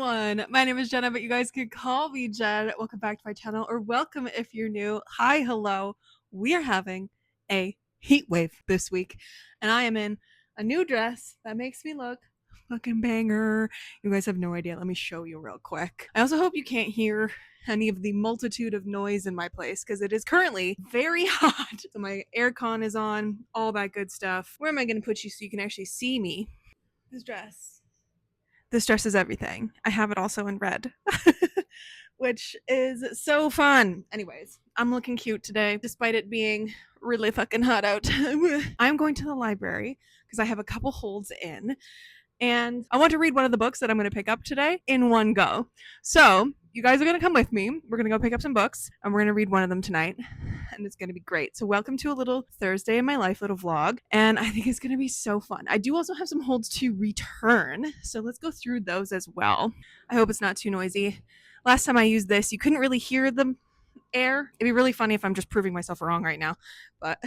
everyone. My name is Jenna, but you guys can call me Jen. Welcome back to my channel, or welcome if you're new. Hi, hello. We are having a heat wave this week, and I am in a new dress that makes me look fucking banger. You guys have no idea. Let me show you real quick. I also hope you can't hear any of the multitude of noise in my place because it is currently very hot. So my aircon is on, all that good stuff. Where am I going to put you so you can actually see me? This dress is everything. I have it also in red, which is so fun. Anyways, I'm looking cute today, despite it being really fucking hot out. I'm going to the library because I have a couple holds in, and I want to read one of the books that I'm going to pick up today in one go. So you guys are going to come with me. We're going to go pick up some books, and we're going to read one of them tonight, and it's going to be great. So welcome to a little Thursday in my life little vlog, and I think it's going to be so fun. I do also have some holds to return, so let's go through those as well. I hope it's not too noisy. Last time I used this, you couldn't really hear the air. It'd be really funny if I'm just proving myself wrong right now, but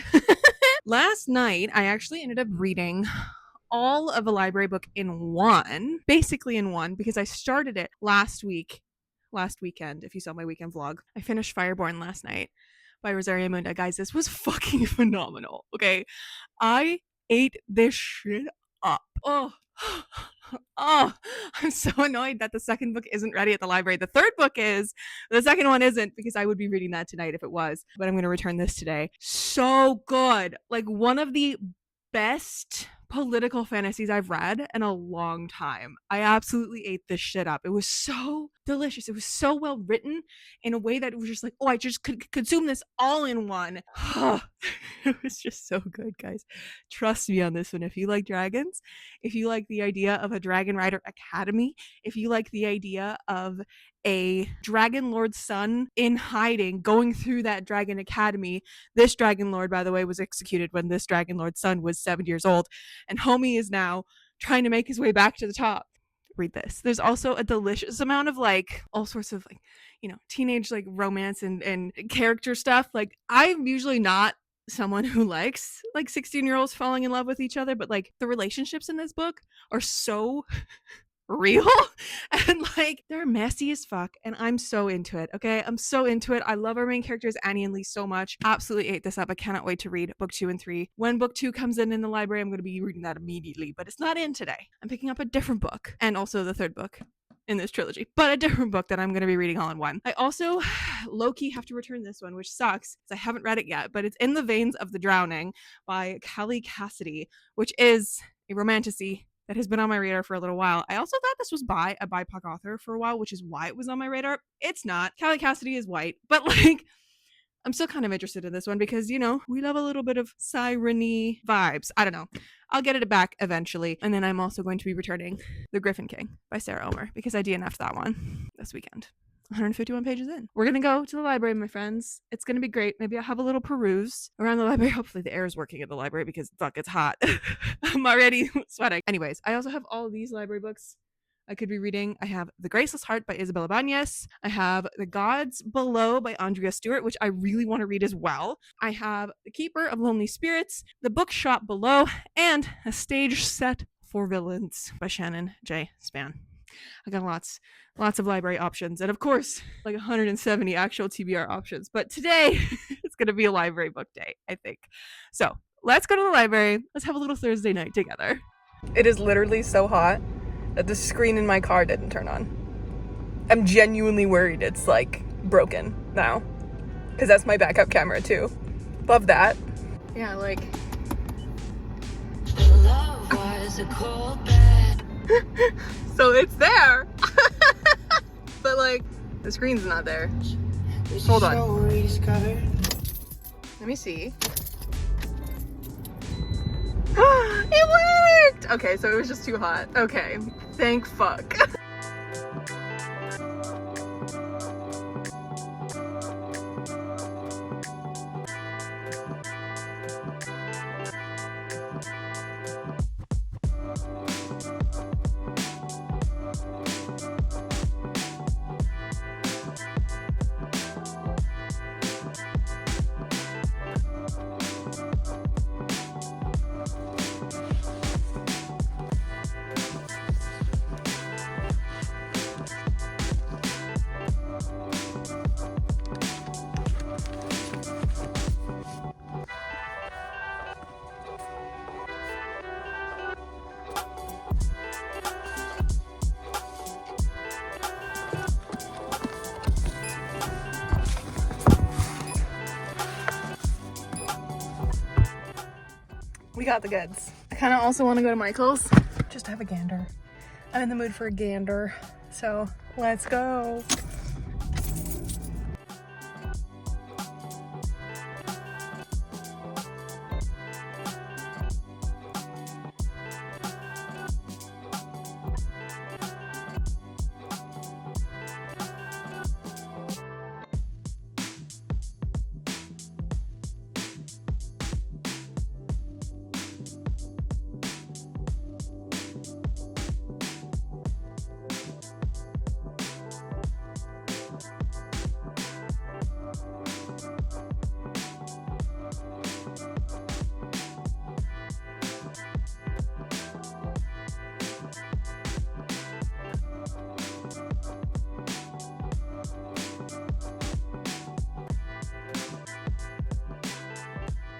last night I actually ended up reading all of a library book basically in one, because I started it last weekend. If you saw my weekend vlog, I finished Fireborn last night by Rosario Munda. Guys, this was fucking phenomenal. Okay, I ate this shit up. Oh, I'm so annoyed that the second book isn't ready at the library. The third book is, the second one isn't, because I would be reading that tonight if it was, but I'm going to return this today. So good. Like, one of the best political fantasies I've read in a long time. I absolutely ate this shit up. It was so delicious. It was so well written in a way that it was just like, oh, I just could consume this all in one. It was just so good, guys. Trust me on this one. If you like dragons, if you like the idea of a Dragon Rider Academy, if you like the idea of a Dragon Lord's son in hiding going through that Dragon Academy. This Dragon Lord, by the way, was executed when this Dragon Lord's son was 7 years old, and homie is now trying to make his way back to the top. Read this. There's also a delicious amount of like all sorts of like, you know, teenage like romance and character stuff. Like, I'm usually not someone who likes like 16-year-olds falling in love with each other, but like the relationships in this book are so real and like they're messy as fuck, and I'm so into it. Okay, I'm so into it. I love our main characters Annie and Lee so much. Absolutely ate this up. I cannot wait to read book 2 and 3. When book 2 comes in the library, I'm going to be reading that immediately, but it's not in today. I'm picking up a different book, and also the third book in this trilogy, but a different book that I'm going to be reading all in one. I also low-key have to return this one, which sucks because I haven't read it yet, but it's In the Veins of the Drowning by Callie Cassidy, which is a romantasy that has been on my radar for a little while. I also thought this was by a BIPOC author for a while, which is why it was on my radar. It's not. Callie Cassidy is white, but like, I'm still kind of interested in this one because, you know, we love a little bit of siren-y vibes. I don't know. I'll get it back eventually. And then I'm also going to be returning The Griffin King by Sarah Omer because I DNF'd that one this weekend. 151 pages in. We're gonna go to the library, my friends. It's gonna be great. Maybe I'll have a little peruse around the library. Hopefully the air is working at the library because fuck, it's hot. I'm already sweating. Anyways, I also have all of these library books I could be reading. I have The Graceless Heart by Isabella Banez. I have The Gods Below by Andrea Stewart, which I really want to read as well. I have The Keeper of Lonely Spirits, The Bookshop Below, and A Stage Set for Villains by Shannon J. Span. I got lots of library options, and of course like 170 actual TBR options, but today it's gonna be a library book day, I think. So let's go to the library. Let's have a little Thursday night together. It is literally so hot that the screen in my car didn't turn on. I'm genuinely worried it's like broken now, because that's my backup camera too. Love that. Yeah, like love was a cold bed. So it's there. But like the screen's not there. Hold on. Let me see. It worked! Okay, so it was just too hot. Okay, thank fuck. We got the goods. I kind of also want to go to Michael's just to have a gander. I'm in the mood for a gander, so let's go.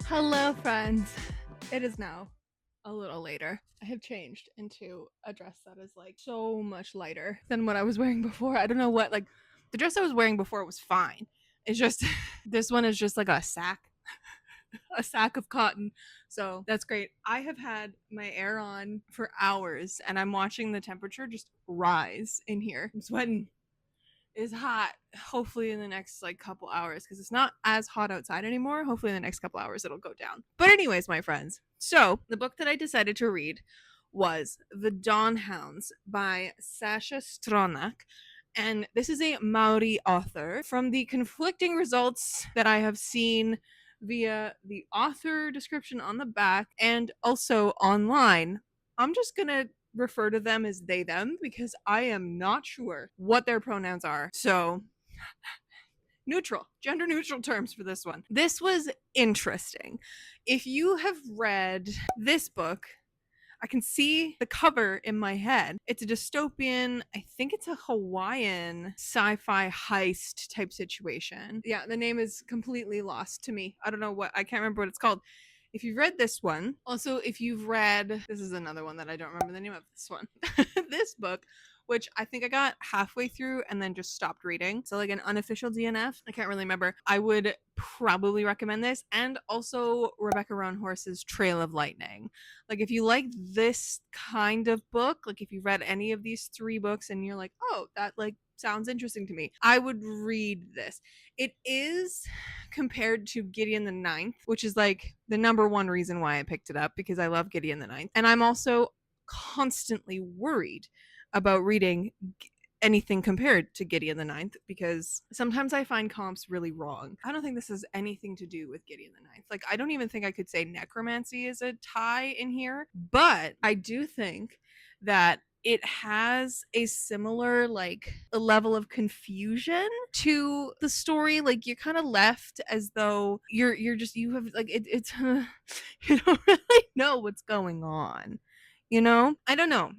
Hello, friends. It is now a little later. I have changed into a dress that is like so much lighter than what I was wearing before. I don't know what, like, the dress I was wearing before was fine. It's just, this one is just like a sack, a sack of cotton. So that's great. I have had my air on for hours and I'm watching the temperature just rise in here. I'm sweating. Is hot. Hopefully in the next like couple hours, because it's not as hot outside anymore. Hopefully in the next couple hours it'll go down. But anyways, my friends, so the book that I decided to read was The Dawn Hounds by Sasha Stronach. And this is a Maori author. From the conflicting results that I have seen via the author description on the back and also online, I'm just gonna refer to them as they them because I am not sure what their pronouns are. So neutral, gender neutral terms for this one. This was interesting. If you have read this book, I can see the cover in my head. It's a dystopian, I think it's a Hawaiian sci-fi heist type situation. Yeah, the name is completely lost to me. I don't know what, I can't remember what it's called. If you've read this one, also if you've read, this is another one that I don't remember the name of this one, this book, which I think I got halfway through and then just stopped reading. So like an unofficial DNF, I can't really remember. I would probably recommend this, and also Rebecca Roanhorse's Trail of Lightning. Like if you like this kind of book, like if you read any of these 3 books and you're like, oh, that like sounds interesting to me, I would read this. It is compared to Gideon the Ninth, which is like the number one reason why I picked it up, because I love Gideon the Ninth. And I'm also constantly worried about reading anything compared to Gideon the Ninth, because sometimes I find comps really wrong. I don't think this has anything to do with Gideon the Ninth. Like, I don't even think I could say necromancy is a tie in here, but I do think that it has a similar like a level of confusion to the story. Like you're kind of left as though you're just, you have like it's you don't really know what's going on, you know? I don't know.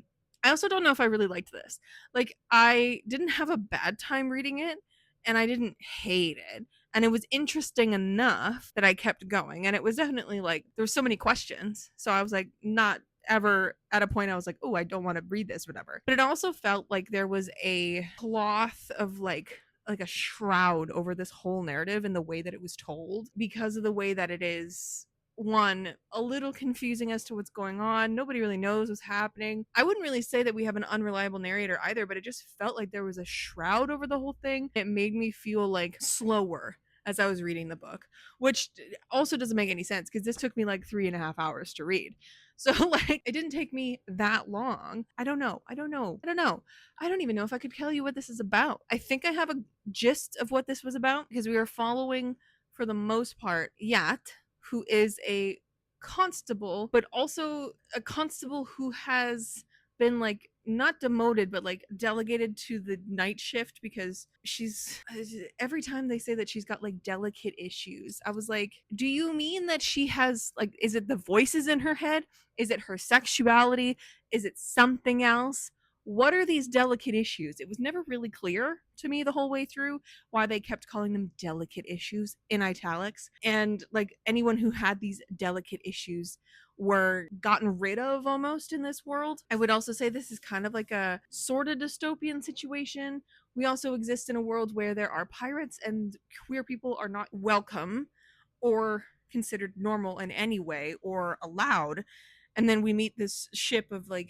I also don't know if I really liked this. Like, I didn't have a bad time reading it, and I didn't hate it. And it was interesting enough that I kept going. And it was definitely like, there were so many questions. So I was like, not ever at a point I was like, oh, I don't want to read this, whatever. But it also felt like there was a cloth of like a shroud over this whole narrative and the way that it was told, because of the way that it is, one, a little confusing as to what's going on. Nobody really knows what's happening. I wouldn't really say that we have an unreliable narrator either, but it just felt like there was a shroud over the whole thing. It made me feel like slower as I was reading the book, which also doesn't make any sense because this took me like 3.5 hours to read. So like it didn't take me that long. I don't know. I don't even know if I could tell you what this is about. I think I have a gist of what this was about, because we are following, for the most part, Yat, who is a constable, but also a constable who has been like not demoted but like delegated to the night shift because she's, every time they say that she's got like delicate issues, I was like, do you mean that she has like, is it the voices in her head, is it her sexuality, is it something else? What are these delicate issues? It was never really clear to me the whole way through why they kept calling them delicate issues in italics. And like anyone who had these delicate issues were gotten rid of almost in this world. I would also say this is kind of like a sort of dystopian situation. We also exist in a world where there are pirates and queer people are not welcome or considered normal in any way or allowed. And then we meet this ship of like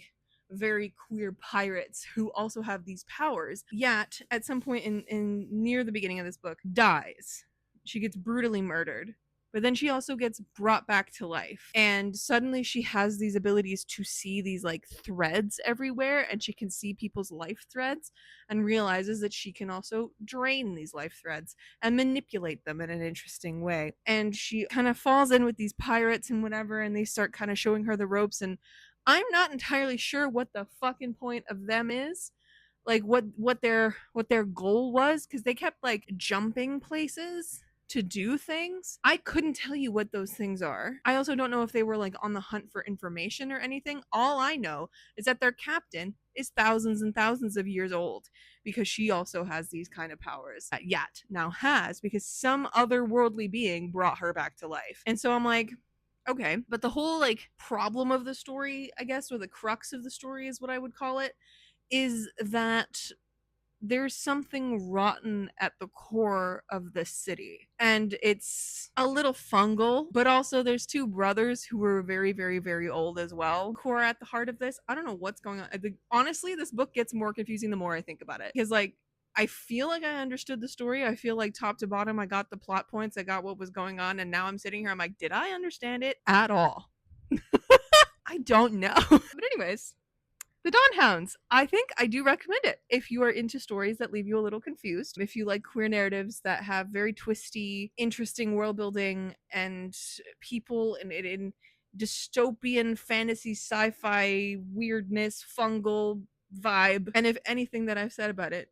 very queer pirates who also have these powers. Yet at some point in near the beginning of this book dies. She gets brutally murdered. But then she also gets brought back to life. And suddenly she has these abilities to see these like threads everywhere, and she can see people's life threads and realizes that she can also drain these life threads and manipulate them in an interesting way. And she kind of falls in with these pirates and whatever, and they start kind of showing her the ropes. And I'm not entirely sure what the fucking point of them is, like what their goal was, because they kept like jumping places to do things. I couldn't tell you what those things are. I also don't know if they were like on the hunt for information or anything. All I know is that their captain is thousands and thousands of years old, because she also has these kind of powers that Yat now has because some otherworldly being brought her back to life. And so I'm like, okay, but the whole like problem of the story, I guess, or the crux of the story is what I would call it, is that there's something rotten at the core of the city, and it's a little fungal, but also there's two brothers who were very very very old as well who are at the heart of this. I don't know what's going on. Honestly, this book gets more confusing the more I think about it, because like I feel like I understood the story. I feel like top to bottom I got the plot points, I got what was going on, and now I'm sitting here, I'm like, did I understand it at all? I don't know. But anyways, the Dawn Hounds. I think I do recommend it if you are into stories that leave you a little confused. If you like queer narratives that have very twisty, interesting world building and people in dystopian fantasy sci-fi weirdness, fungal vibe. And if anything that I've said about it,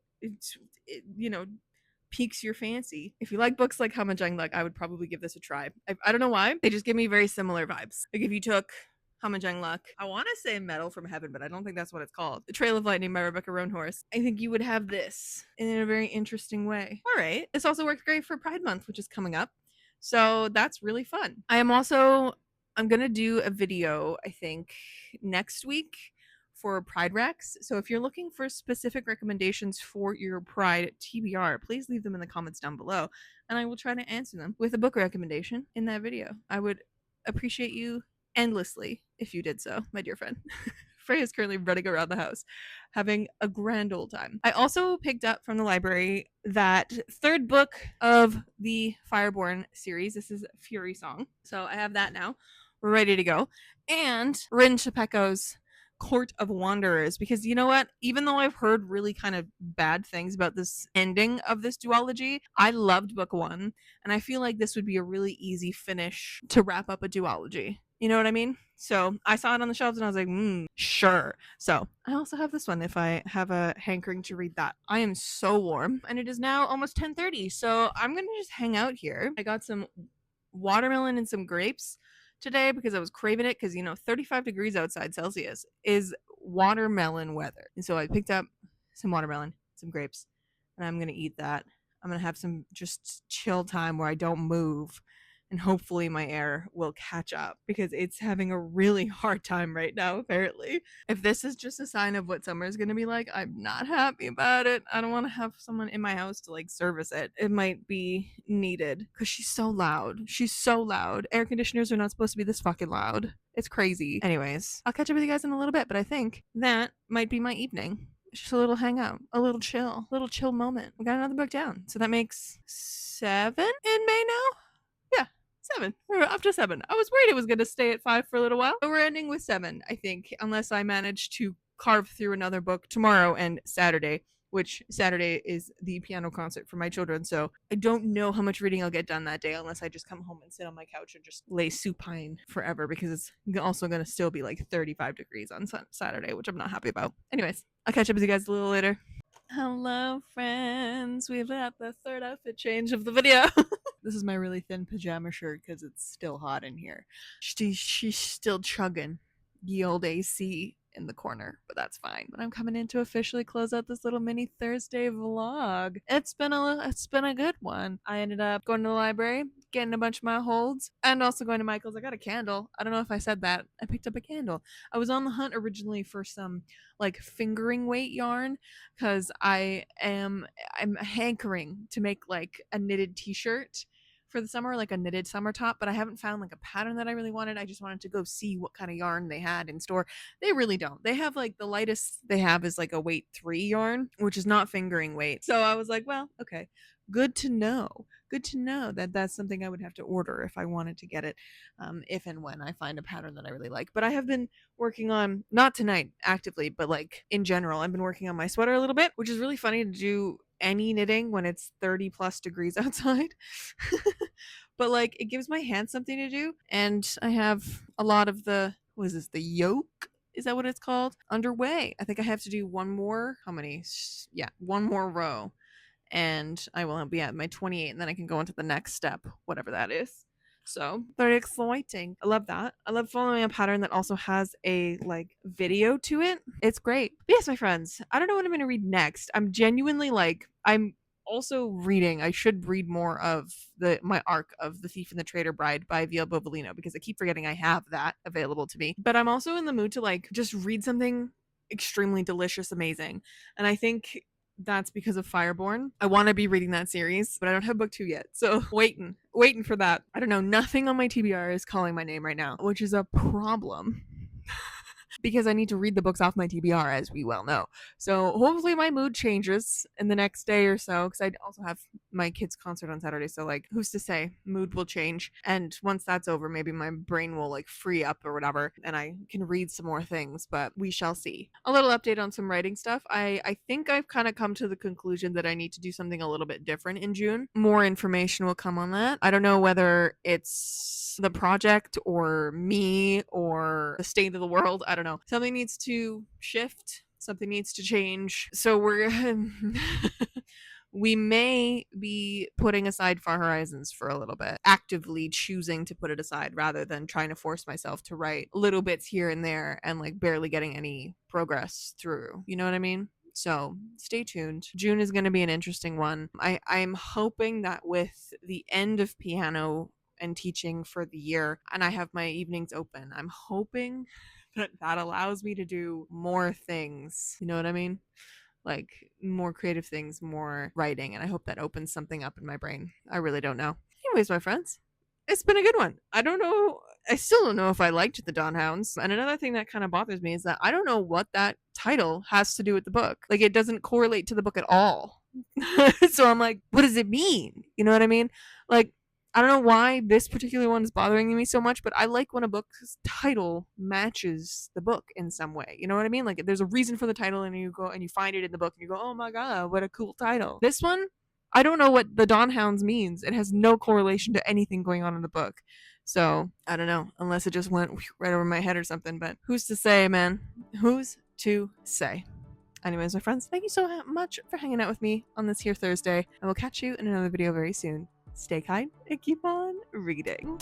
piques your fancy. If you like books like Hamajang, I would probably give this a try. I don't know why. They just give me very similar vibes. Like if you took Hamajang Luck, I want to say Metal from Heaven, but I don't think that's what it's called. The Trail of Lightning by Rebecca Roanhorse. I think you would have this in a very interesting way. All right. This also works great for Pride Month, which is coming up. So that's really fun. I'm going to do a video, I think, next week for Pride Rex. So if you're looking for specific recommendations for your Pride TBR, please leave them in the comments down below, and I will try to answer them with a book recommendation in that video. I would appreciate you endlessly if you did so, my dear friend. Frey is currently running around the house, having a grand old time. I also picked up from the library that third book of the Fireborn series. This is Fury Song. So I have that now. We're ready to go. And Rin Shepeko's Court of Wanderers, because you know what? Even though I've heard really kind of bad things about this ending of this duology, I loved book one, and I feel like this would be a really easy finish to wrap up a duology. You know what I mean? So I saw it on the shelves and I was like, sure. So I also have this one if I have a hankering to read that. I am so warm, and it is now almost 10:30, so I'm gonna just hang out here. I got some watermelon and some grapes today because I was craving it, because 35 degrees outside Celsius is watermelon weather. And so I picked up some watermelon, some grapes, and I'm gonna eat that. I'm gonna have some just chill time where I don't move, and hopefully my air will catch up, because it's having a really hard time right now, apparently. If this is just a sign of what summer is going to be like, I'm not happy about it. I don't want to have someone in my house to like service it. It might be needed, because she's so loud. She's so loud. Air conditioners are not supposed to be this fucking loud. It's crazy. Anyways, I'll catch up with you guys in a little bit, but I think that might be my evening. It's just a little hangout, a little chill moment. We got another book down. So that makes 7 in May now? 7. We're up to 7. I was worried it was going to stay at 5 for a little while, but we're ending with 7, I think, unless I manage to carve through another book tomorrow and Saturday, which Saturday is the piano concert for my children. So I don't know how much reading I'll get done that day, unless I just come home and sit on my couch and just lay supine forever, because it's also going to still be like 35 degrees on Saturday, which I'm not happy about. Anyways, I'll catch up with you guys a little later. Hello, friends. We've got the third outfit change of the video. This is my really thin pajama shirt because it's still hot in here. She's still chugging ye old AC in the corner, but that's fine. But I'm coming in to officially close out this little mini Thursday vlog. It's been a good one. I ended up going to the library, getting a bunch of my holds, and also going to Michael's. I got a candle. I don't know if I said that. I picked up a candle. I was on the hunt originally for some like fingering weight yarn, because I'm hankering to make like a knitted t-shirt for the summer, like a knitted summer top, but I haven't found like a pattern that I really wanted. I just wanted to go see what kind of yarn they had in store. They really don't. They have like the lightest they have is like a weight 3 yarn, which is not fingering weight. So I was like, well, okay, good to know. Good to know that that's something I would have to order if I wanted to get it, if and when I find a pattern that I really like. But I have been working on, not tonight actively, but like in general, I've been working on my sweater a little bit, which is really funny to do any knitting when it's 30 plus degrees outside. But like it gives my hands something to do. And I have a lot of the, what is this, the yoke? Is that what it's called? Underway. I think I have to do one more, how many? Yeah, one more row. And I will be at my 28, and then I can go into the next step, whatever that is. So very exciting. I love that. I love following a pattern that also has a like video to it. It's great. But yes, my friends, I don't know what I'm going to read next. I'm genuinely like, I'm also reading. I should read more of my arc of The Thief and the Traitor Bride by Via Bovolino, because I keep forgetting I have that available to me. But I'm also in the mood to like just read something extremely delicious, amazing. And I think that's because of Fireborn. I want to be reading that series, but I don't have book 2 yet. So waiting for that. I don't know. Nothing on my TBR is calling my name right now, which is a problem. Because I need to read the books off my TBR, as we well know. So hopefully my mood changes in the next day or so, because I also have my kids' concert on Saturday. So like, who's to say? Mood will change. And once that's over, maybe my brain will like free up or whatever, and I can read some more things, but we shall see. A little update on some writing stuff. I think I've kind of come to the conclusion that I need to do something a little bit different in June. More information will come on that. I don't know whether it's the project or me or the state of the world. I don't know. Something needs to shift. Something needs to change. So we may be putting aside Far Horizons for a little bit, actively choosing to put it aside rather than trying to force myself to write little bits here and there and like barely getting any progress through. You know what I mean? So stay tuned. June is going to be an interesting one. I'm hoping that with the end of piano and teaching for the year, and I have my evenings open, I'm hoping that allows me to do more things. You know what I mean? Like more creative things, more writing, and I hope that opens something up in my brain. I really don't know. Anyways, my friends, it's been a good one. I don't know. I still don't know if I liked the Dawn Hounds. And another thing that kind of bothers me is that I don't know what that title has to do with the book. Like it doesn't correlate to the book at all. So I'm like, what does it mean? You know what I mean? Like, I don't know why this particular one is bothering me so much, but I like when a book's title matches the book in some way. You know what I mean? Like there's a reason for the title and you go and you find it in the book and you go, oh my God, what a cool title. This one, I don't know what the Dawn Hounds means. It has no correlation to anything going on in the book. So I don't know, unless it just went right over my head or something, but who's to say, man? Who's to say? Anyways, my friends, thank you so much for hanging out with me on this here Thursday. I will catch you in another video very soon. Stay kind and keep on reading.